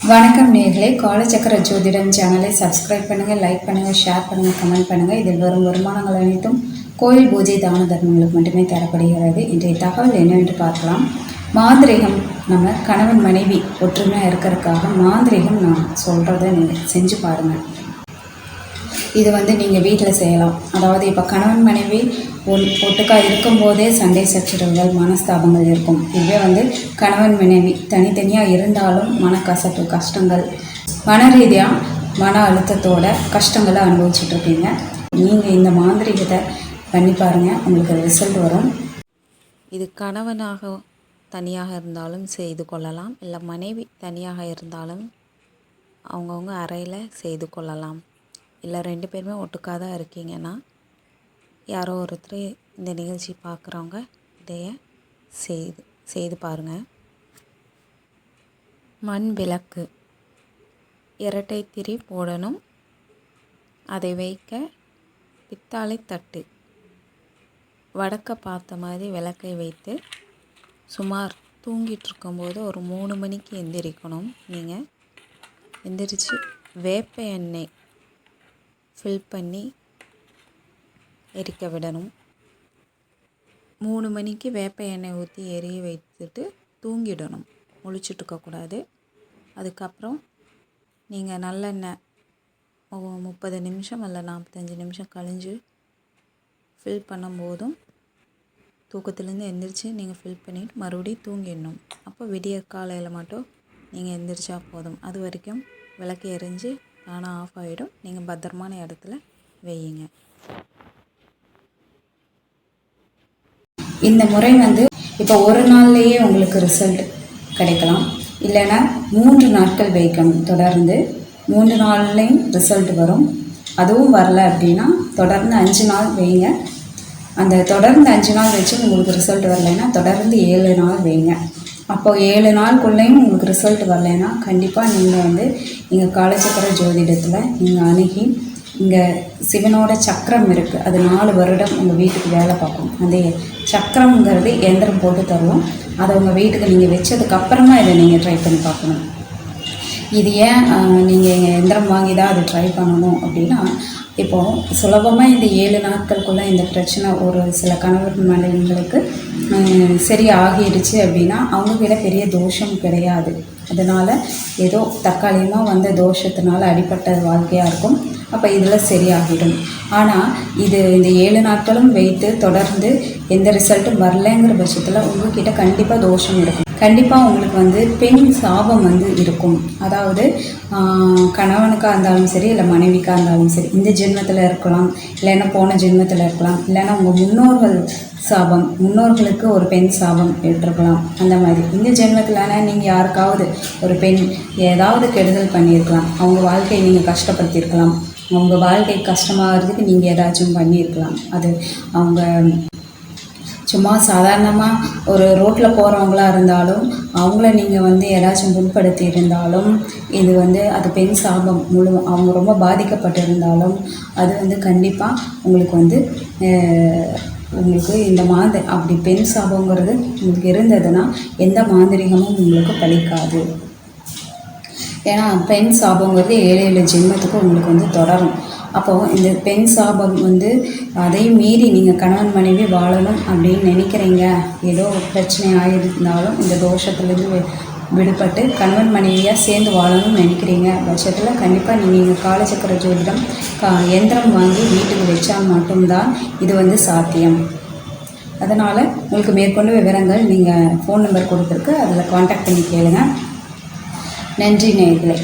வணக்கம் நேயர்களே, காலச்சக்கர ஜோதிடம் சேனலை சப்ஸ்கிரைப் பண்ணுங்கள், லைக் பண்ணுங்கள், ஷேர் பண்ணுங்கள், கமெண்ட் பண்ணுங்கள். இதில் வரும் வருமானங்கள் அனைத்தும் கோயில் பூஜை தான தர்மங்களுக்கு மட்டுமே தரப்படுகிறது. இன்றைய தகவல் என்னவென்று பார்க்கலாம். மாந்திரிகம், நம்ம கணவன் மனைவி ஒற்றுமையாக இருக்கிறதுக்காக மாந்திரிகம் நான் சொல்கிறத நீங்கள் செஞ்சு பாருங்கள். இது நீங்கள் வீட்டில் செய்யலாம். அதாவது இப்போ கணவன் மனைவி ஒட்டுக்காக இருக்கும்போதே சண்டை சச்சரவுகள், மனஸ்தாபங்கள் இருக்கும். இதுவே கணவன் மனைவி தனித்தனியாக இருந்தாலும் மனக்கசப்பு, கஷ்டங்கள், மன ரீதியாக மன அழுத்தத்தோட கஷ்டங்களை அனுபவிச்சுட்ருப்பீங்க. நீங்கள் இந்த மாந்திரிகத்தை பண்ணி பாருங்கள், உங்களுக்கு ரிசல்ட் வரும். இது கணவனாக தனியாக இருந்தாலும் செய்து கொள்ளலாம், இல்லை மனைவி தனியாக இருந்தாலும் அவங்கவுங்க அறையில் செய்து கொள்ளலாம். இல்லை 2 பேருமே ஒட்டுக்காக தான் இருக்கீங்கன்னா யாரோ ஒருத்தர் இந்த நிகழ்ச்சி பார்க்குறவங்க இதைய செய்து பாருங்கள். மண் விளக்கு, இரட்டை திரி போடணும். அதை வைக்க பித்தாளை தட்டு, வடக்க பார்த்த மாதிரி விளக்கை வைத்து சுமார் தூங்கிட்டு இருக்கும்போது ஒரு 3 மணிக்கு எந்திரிக்கணும். நீங்கள் எந்திரிச்சு வேப்ப எண்ணெய் ஃபில் பண்ணி எரிக்க விடணும். 3 மணிக்கு வேப்ப எண்ணெய் ஊற்றி எரிய வைத்துட்டு தூங்கிடணும், முழிச்சிட்டு இருக்கக்கூடாது. அதுக்கப்புறம் நீங்கள் நல்லெண்ணெய் 30 நிமிஷம் இல்லை 45 நிமிஷம் கழிஞ்சு ஃபில் பண்ணும்போதும் தூக்கத்துலேருந்து எந்திரிச்சு நீங்கள் ஃபில் பண்ணிவிட்டு மறுபடியும் தூங்கிடணும். அப்போ விடிய காலையில் மட்டும் நீங்கள் எந்திரிச்சா போதும். அது வரைக்கும் விளக்கு எரிஞ்சு ஆனால் ஆஃப் ஆகிடும். நீங்கள் பத்திரமான இடத்துல வையுங்க. இந்த முறை இப்போ ஒரு நாள்லேயே உங்களுக்கு ரிசல்ட் கிடைக்கலாம். இல்லைன்னா 3 நாட்கள் வைக்கணும். தொடர்ந்து 3 நாள்லேயும் ரிசல்ட் வரும். அதுவும் வரல அப்படின்னா தொடர்ந்து 5 நாள் வைங்க. அந்த தொடர்ந்து 5 நாள் வச்சு உங்களுக்கு ரிசல்ட் வரலைன்னா தொடர்ந்து 7 நாள் வைங்க. அப்போது 7 நாளுக்குள்ளேயும் உங்களுக்கு ரிசல்ட் வரலைன்னா கண்டிப்பாக நீங்கள் நீங்கள் காலச்சக்கர ஜோதிடத்தில் நீங்கள் அணுகி, இங்கே சிவனோட சக்கரம் இருக்குது, அது 4 வருடம் உங்கள் வீட்டுக்கு வேலை பார்க்கும். அந்த சக்கரம்ங்கிறது எந்திரம் போட்டு தருவோம். அதை உங்கள் வீட்டுக்கு நீங்கள் வச்சதுக்கப்புறமா இதை நீங்கள் ட்ரை பண்ணி பார்க்கணும். இது ஏன் நீங்கள் எந்திரம் வாங்கி தான் அதை ட்ரை பண்ணணும் அப்படின்னா, இப்போது சுலபமாக இந்த 7 நாட்களுக்குள்ளே இந்த பிரச்சனை ஒரு சில கணவர் மனைவிகளுக்கு சரி ஆகிடுச்சு அப்படின்னா அவங்கக்கிட்ட பெரிய தோஷம் கிடையாது. அதனால் ஏதோ தற்காலிகமாக வந்த தோஷத்தினால அடிப்பட்ட வாழ்க்கையாக இருக்கும். அப்போ இதில் சரியாகிடும். ஆனால் இந்த 7 நாட்களும் வைத்து தொடர்ந்து எந்த ரிசல்ட்டும் வரலைங்கிற பட்சத்தில் உங்கள்கிட்ட கண்டிப்பாக தோஷம் இருக்கும். கண்டிப்பாக உங்களுக்கு பெண் சாபம் இருக்கும். அதாவது கணவனுக்காக இருந்தாலும் சரி, இல்லை மனைவிக்காக இருந்தாலும் சரி, இந்த ஜென்மத்தில் இருக்கலாம், இல்லைன்னா போன ஜென்மத்தில் இருக்கலாம், இல்லைன்னா உங்கள் முன்னோர்கள் சாபம், முன்னோர்களுக்கு ஒரு பெண் சாபம் ஏற்றிருக்கலாம். அந்த மாதிரி இந்த ஜென்மத்தில்னா நீங்கள் யாருக்காவது ஒரு பெண் ஏதாவது கெடுதல் பண்ணியிருக்கலாம், அவங்க வாழ்க்கையை நீங்கள் கஷ்டப்படுத்தியிருக்கலாம், அவங்க வாழ்க்கை கஷ்டமாகிறதுக்கு நீங்கள் ஏதாச்சும் பண்ணியிருக்கலாம். அது அவங்க சும்மா சாதாரணமாக ஒரு ரோட்டில் போகிறவங்களாக இருந்தாலும் அவங்கள நீங்கள் ஏதாச்சும் புண்படுத்தி இருந்தாலும் இது அது பெண் சாபம் அவங்க ரொம்ப பாதிக்கப்பட்டிருந்தாலும் அது கண்டிப்பாக உங்களுக்கு உங்களுக்கு இந்த அப்படி பெண் சாபங்கிறது உங்களுக்கு இருந்ததுன்னா எந்த மாந்திரிகமும் உங்களுக்கு பலிக்காது. ஏன்னா பெண் சாபங்கிறது 7 ஜென்மத்துக்கு உங்களுக்கு தொடரும். அப்போது இந்த பெண் சாபம் அதையும் மீறி நீங்கள் கணவன் மனைவி வாழணும் அப்படின்னு நினைக்கிறீங்க, ஏதோ பிரச்சனை ஆகியிருந்தாலும் இந்த தோஷத்துலேருந்து விடுபட்டு கணவன் மனைவியாக சேர்ந்து வாழணும்னு நினைக்கிறீங்க பட்சத்தில் கண்டிப்பாக நீங்கள் காலச்சக்கர ஜோதிடம் எந்திரம் வாங்கி வீட்டுக்கு வச்சால் மட்டும்தான் இது சாத்தியம். அதனால் உங்களுக்கு மேற்கொண்டு விவரங்கள் நீங்கள் ஃபோன் நம்பர் கொடுத்துருக்கு, அதில் காண்டாக்ட் பண்ணி கேளுங்க. நன்றி நேயர்களே.